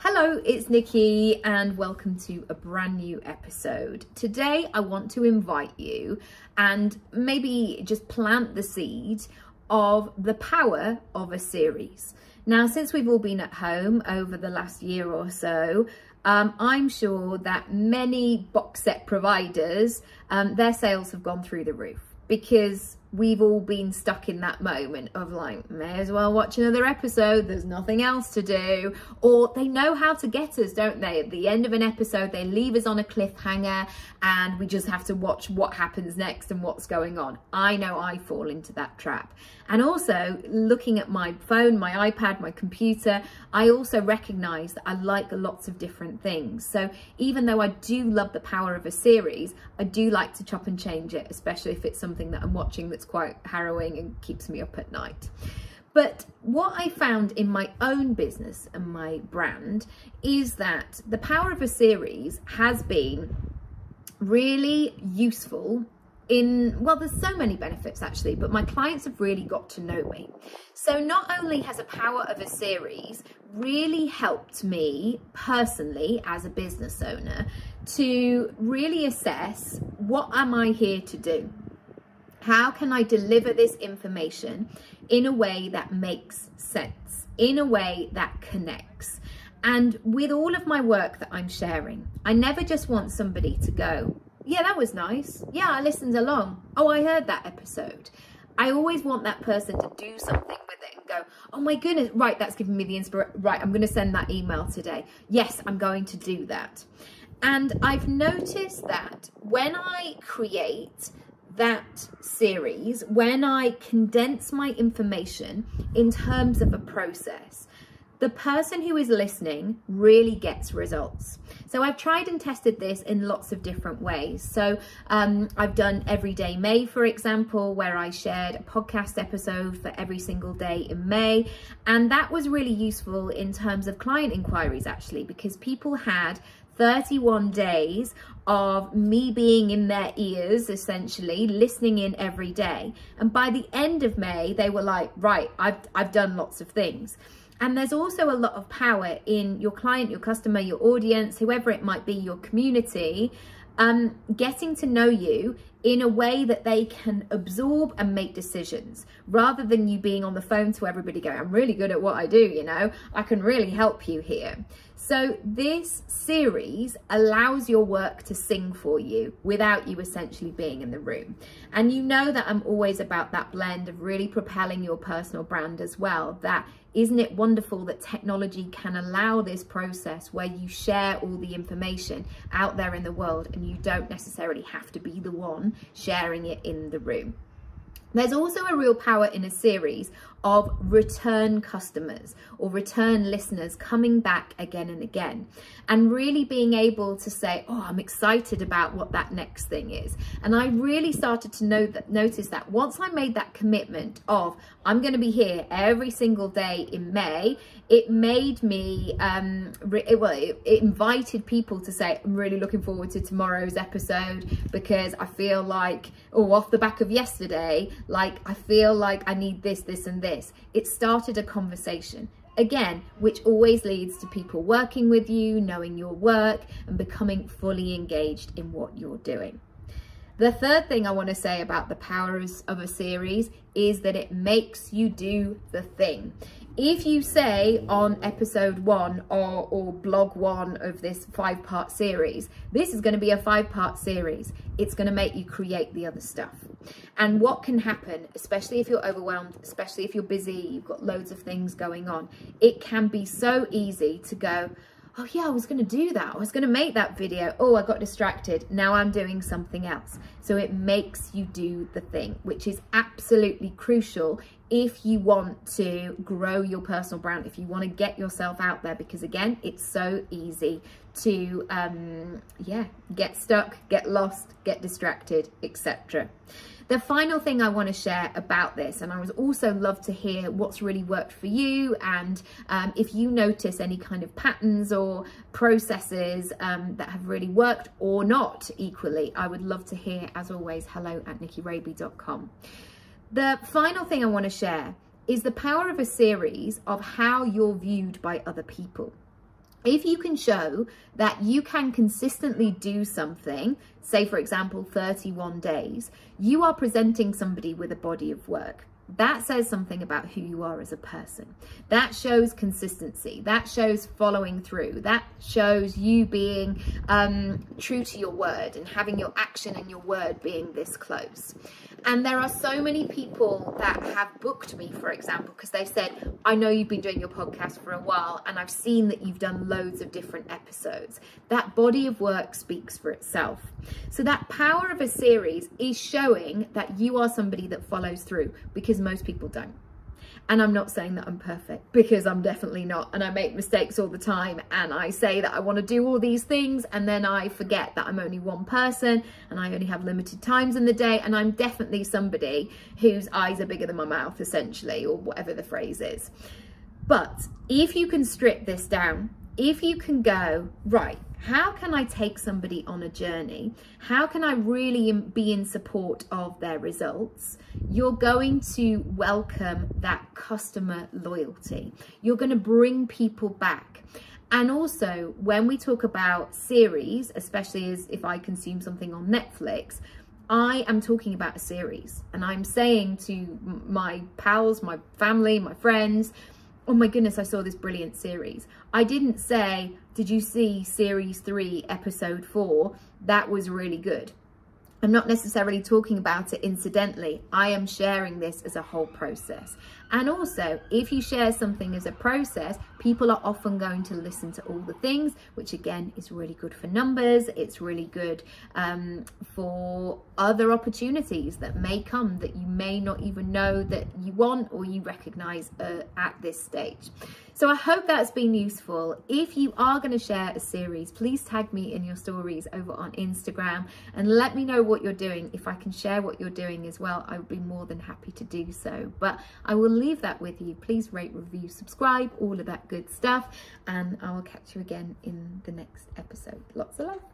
Hello, it's Nikki and welcome to a brand new episode. Today I want to invite you and maybe just plant the seed of the power of a series. Now, since we've all been at home over the last year or so, I'm sure that many box set providers, their sales have gone through the roof because we've all been stuck in that moment of like, may as well watch another episode, there's nothing else to do. Or they know how to get us, don't they? At the end of an episode, they leave us on a cliffhanger and we just have to watch what happens next and what's going on. I know I fall into that trap. And also looking at my phone, my iPad, my computer, I also recognize that I like lots of different things. So even though I do love the power of a series, I do like to chop and change it, especially if it's something that I'm watching that's quite harrowing and keeps me up at night. But what I found in my own business and my brand is that the power of a series has been really useful in, well, there's so many benefits actually, but my clients have really got to know me. So not only has the power of a series really helped me personally as a business owner to really assess, what am I here to do? How can I deliver this information in a way that makes sense, in a way that connects? And with all of my work that I'm sharing, I never just want somebody to go, yeah, that was nice. Yeah, I listened along. Oh, I heard that episode. I always want that person to do something with it and go, oh my goodness, right, that's giving me the inspiration. Right, I'm going to send that email today. Yes, I'm going to do that. And I've noticed that when I create that series, when I condense my information in terms of a process, the person who is listening really gets results. So I've tried and tested this in lots of different ways. So I've done Everyday May, for example, where I shared a podcast episode for every single day in May. And that was really useful in terms of client inquiries, actually, because people had 31 days of me being in their ears, essentially listening in every day. And by the end of May, they were like, right, I've done lots of things. And there's also a lot of power in your client, your customer, your audience, whoever it might be, your community, getting to know you in a way that they can absorb and make decisions, rather than you being on the phone to everybody going, I'm really good at what I do, you know, I can really help you here. So this series allows your work to sing for you without you essentially being in the room. And you know that I'm always about that blend of really propelling your personal brand as well. That isn't it wonderful that technology can allow this process where you share all the information out there in the world and you don't necessarily have to be the one sharing it in the room. There's also a real power in a series of return customers or return listeners coming back again and again, and really being able to say, oh, I'm excited about what that next thing is. And I really started to notice that once I made that commitment of, I'm going to be here every single day in May, it made me, it invited people to say, I'm really looking forward to tomorrow's episode because I feel like, oh, off the back of yesterday, like I feel like I need this, this and this. It started a conversation, again, which always leads to people working with you, knowing your work and becoming fully engaged in what you're doing. The third thing I want to say about the powers of a series is that it makes you do the thing. If you say on episode 1 or blog 1 of this 5-part series, this is going to be a 5-part series, it's going to make you create the other stuff. And what can happen, especially if you're overwhelmed, especially if you're busy, you've got loads of things going on, it can be so easy to go, oh yeah, I was going to do that. I was going to make that video. Oh, I got distracted. Now I'm doing something else. So it makes you do the thing, which is absolutely crucial if you want to grow your personal brand, if you want to get yourself out there, because again, it's so easy to, get stuck, get lost, get distracted, etc. The final thing I want to share about this, and I would also love to hear what's really worked for you, and if you notice any kind of patterns or processes that have really worked or not equally, I would love to hear, as always, hello@nickyraby.com. The final thing I want to share is the power of a series of how you're viewed by other people. If you can show that you can consistently do something, say for example 31 days, you are presenting somebody with a body of work. That says something about who you are as a person. That shows consistency. That shows following through. That shows you being true to your word and having your action and your word being this close. And there are so many people that have booked me, for example, because they've said, I know you've been doing your podcast for a while and I've seen that you've done loads of different episodes. That body of work speaks for itself. So that power of a series is showing that you are somebody that follows through, because most people don't. And I'm not saying that I'm perfect, because I'm definitely not. And I make mistakes all the time. And I say that I want to do all these things, and then I forget that I'm only one person and I only have limited times in the day. And I'm definitely somebody whose eyes are bigger than my mouth, essentially, or whatever the phrase is. But if you can strip this down, if you can go, right, how can I take somebody on a journey? How can I really be in support of their results? You're going to welcome that customer loyalty. You're going to bring people back. And also, when we talk about series, especially as if I consume something on Netflix, I am talking about a series. And I'm saying to my pals, my family, my friends, oh my goodness, I saw this brilliant series. I didn't say, did you see series 3, episode 4? That was really good. I'm not necessarily talking about it incidentally. I am sharing this as a whole process. And also, if you share something as a process, people are often going to listen to all the things, which again is really good for numbers. It's really good for other opportunities that may come that you may not even know that you want or you recognize at this stage. So I hope that's been useful. If you are going to share a series, please tag me in your stories over on Instagram and let me know what you're doing. If I can share what you're doing as well, I would be more than happy to do so. But I will leave that with you. Please rate, review, subscribe, all of that good stuff. And I will catch you again in the next episode. Lots of love.